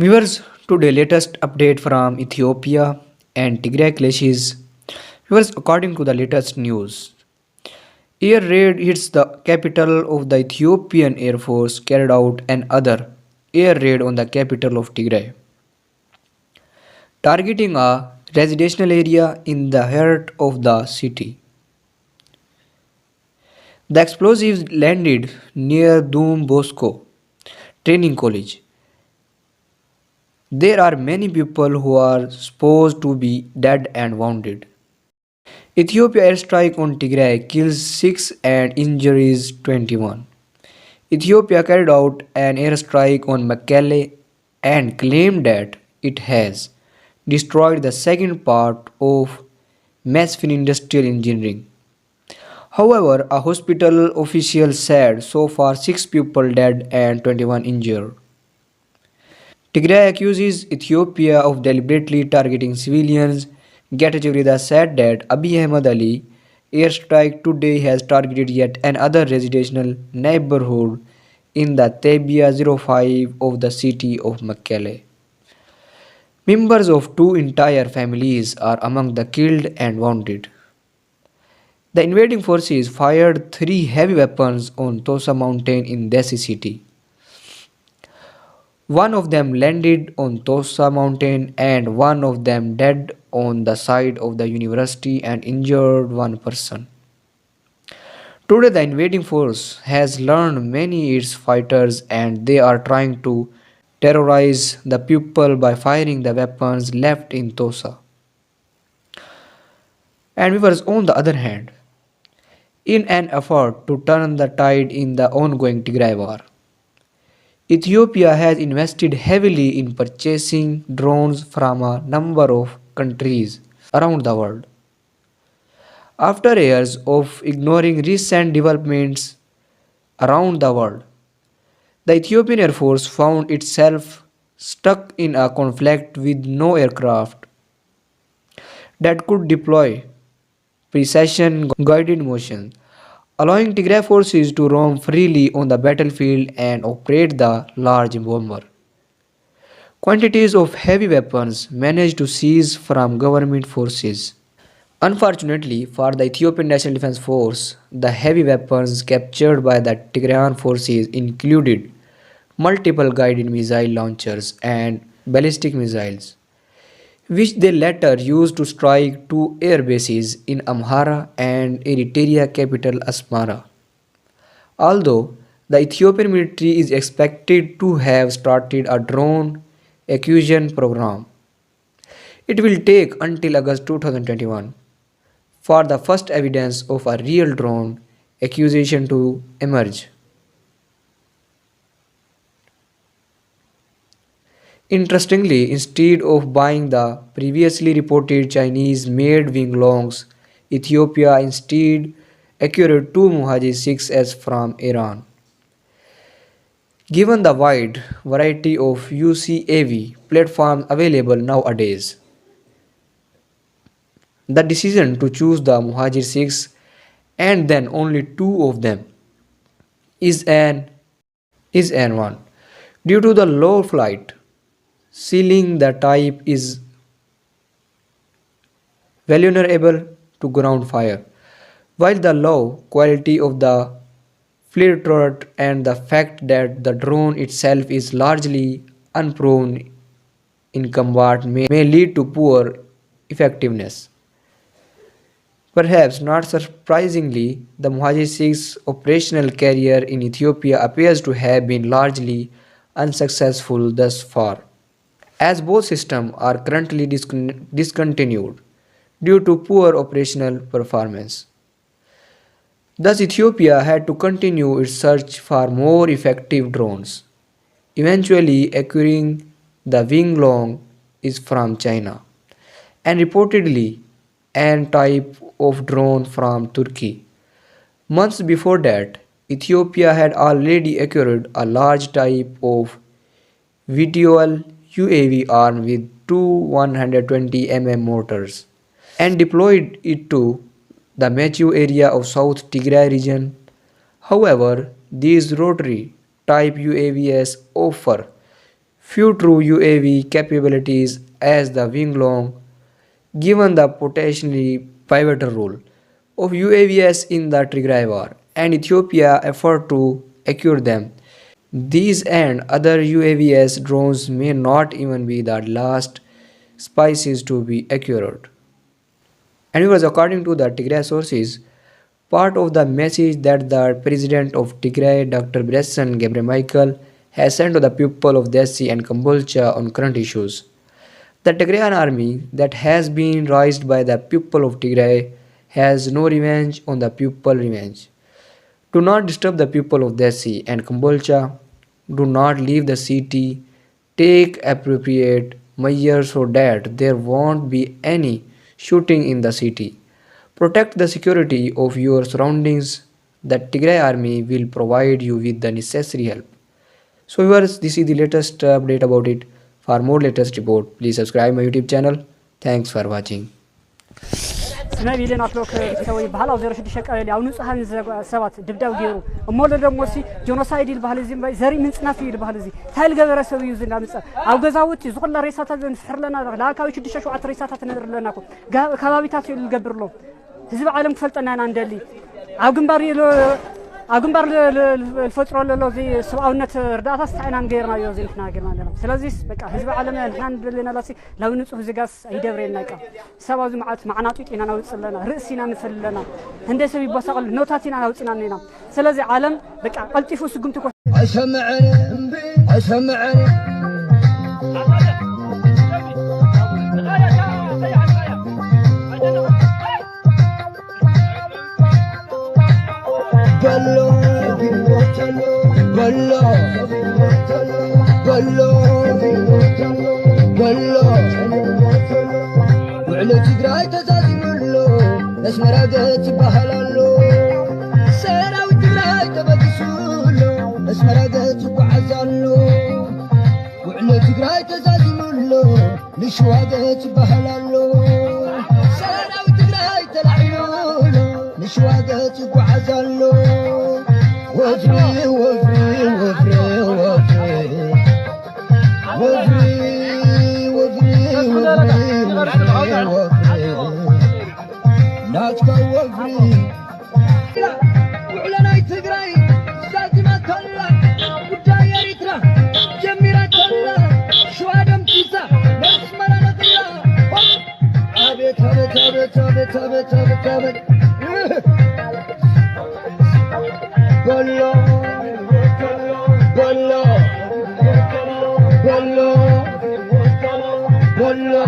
Viewers, today latest update from Ethiopia and Tigray clashes. Viewers, according to the latest news, air raid hits the capital of the Ethiopian Air Force carried out another air raid on the capital of Tigray, targeting a residential area in the heart of the city. The explosives landed near Doom Bosco Training College. There are many people who are supposed to be dead and wounded. Ethiopia airstrike on Tigray kills 6 and injuries 21. Ethiopia carried out an airstrike on Mekelle and claimed that it has destroyed the second part of Masfin Industrial Engineering. However, a hospital official said so far 6 people dead and 21 injured. Tigray accuses Ethiopia of deliberately targeting civilians. Getachew Reda said that Abiy Ahmed Ali airstrike today has targeted yet another residential neighborhood in the Tabia 05 of the city of Mekelle. Members of two entire families are among the killed and wounded. The invading forces fired three heavy weapons on Tosa mountain in Desi city. One of them landed on Tosa mountain and one of them dead on the side of the university and injured one person. Today the invading force has learned many its fighters and they are trying to terrorize the people by firing the weapons left in Tosa. And viewers, on the other hand, in an effort to turn the tide in the ongoing Tigray war, Ethiopia has invested heavily in purchasing drones from a number of countries around the world. After years of ignoring recent developments around the world, the Ethiopian Air Force found itself stuck in a conflict with no aircraft that could deploy precision guided motion, allowing Tigray forces to roam freely on the battlefield and operate the large bomber. Quantities of heavy weapons managed to seize from government forces. Unfortunately for the Ethiopian National Defense Force, the heavy weapons captured by the Tigrayan forces included multiple guided missile launchers and ballistic missiles, which they later used to strike two air bases in Amhara and Eritrea capital Asmara. Although the Ethiopian military is expected to have started a drone acquisition program, it will take until August 2021 for the first evidence of a real drone acquisition to emerge. Interestingly, instead of buying the previously reported Chinese made Winglongs, Ethiopia instead acquired two Muhaji 6S from Iran. Given the wide variety of UCAV platforms available nowadays, the decision to choose the Muhajir 6 and then only two of them is an one. Due to the low flight ceiling, the type is vulnerable to ground fire, while the low quality of the flare turret and the fact that the drone itself is largely unproven in combat may lead to poor effectiveness. Perhaps not surprisingly, the Muhajir 6 operational career in Ethiopia appears to have been largely unsuccessful thus far, as both systems are currently discontinued due to poor operational performance. Thus, Ethiopia had to continue its search for more effective drones. Eventually, acquiring the Winglong is from China and reportedly an type of drone from Turkey. Months before that, Ethiopia had already acquired a large type of VTOL UAV armed with two 120 mm motors and deployed it to the Mechu area of South Tigray region. However, these rotary type UAVs offer few true UAV capabilities as the Winglong, given the potentially pivotal role of UAVs in the Tigray War and Ethiopia effort to acquire them. These and other UAVs drones may not even be the last species to be acquired. And it was according to the Tigray sources, part of the message that the president of Tigray, Dr. Bresson Gebremichael, has sent to the people of Dessie and Kambolcha on current issues. The Tigrayan army that has been raised by the people of Tigray has no revenge on the people revenge. Do not disturb the people of Dessie and Kambolcha. Do not leave the city. Take appropriate measures so that there won't be any shooting in the city. Protect the security of your surroundings. The Tigray army will provide you with the necessary help. So viewers, this is the latest update about it. For more latest report, please subscribe my YouTube channel. Thanks for watching. سنابي لنا أطلق كوي بحال أو زيرش دشك أو نص هان سوات دبدأ وجيرو أمور ده موسي جنوسايد البحالزين زري من سنافي البحالزين هاي الجبر سوي يوزنا مثلا أو جزاوت زغل رئيسات نسحر لنا لا كاوي دشش وعت رئيسات نذر لنا كو كبابيتات الجبر له حزب عالم فلتنا عندلي أو جنباري أجنبر الفترة اللي زي سواء رداء استعنا نغيرنا يوزين إحنا غيرنا لنا سلازيس بقى حزب عالمي إحنا لنا لاسي لو نصوف زجاس يدبرنا كا سواء معات معناتي إننا نوصلنا رأسنا نفلنا هندسة ببصقل نوتاتنا نوصلنا لنا سلازي عالم بقى قلتي فوس قمت كو أسمعني وعلى تقراي تزازملو اسمر قد بهلالو سيرا وتقراي تبدسولو اسمر قد وعزالو وعلى تقراي تزازملو لشوا قد بهلالو سيرا وتقراي تلعيولو لشوا قد وعزالو وفري وفري وفري وفري وفري ناتكا وفري وعلنا يتقراي ساتما كلا ودايا ريترا جميرا كلا شو ادم تيسا نسمرا نقلا ابيت ابيت ابيت ابيت ابيت ابيت ابيت قولو قولو قولو قولو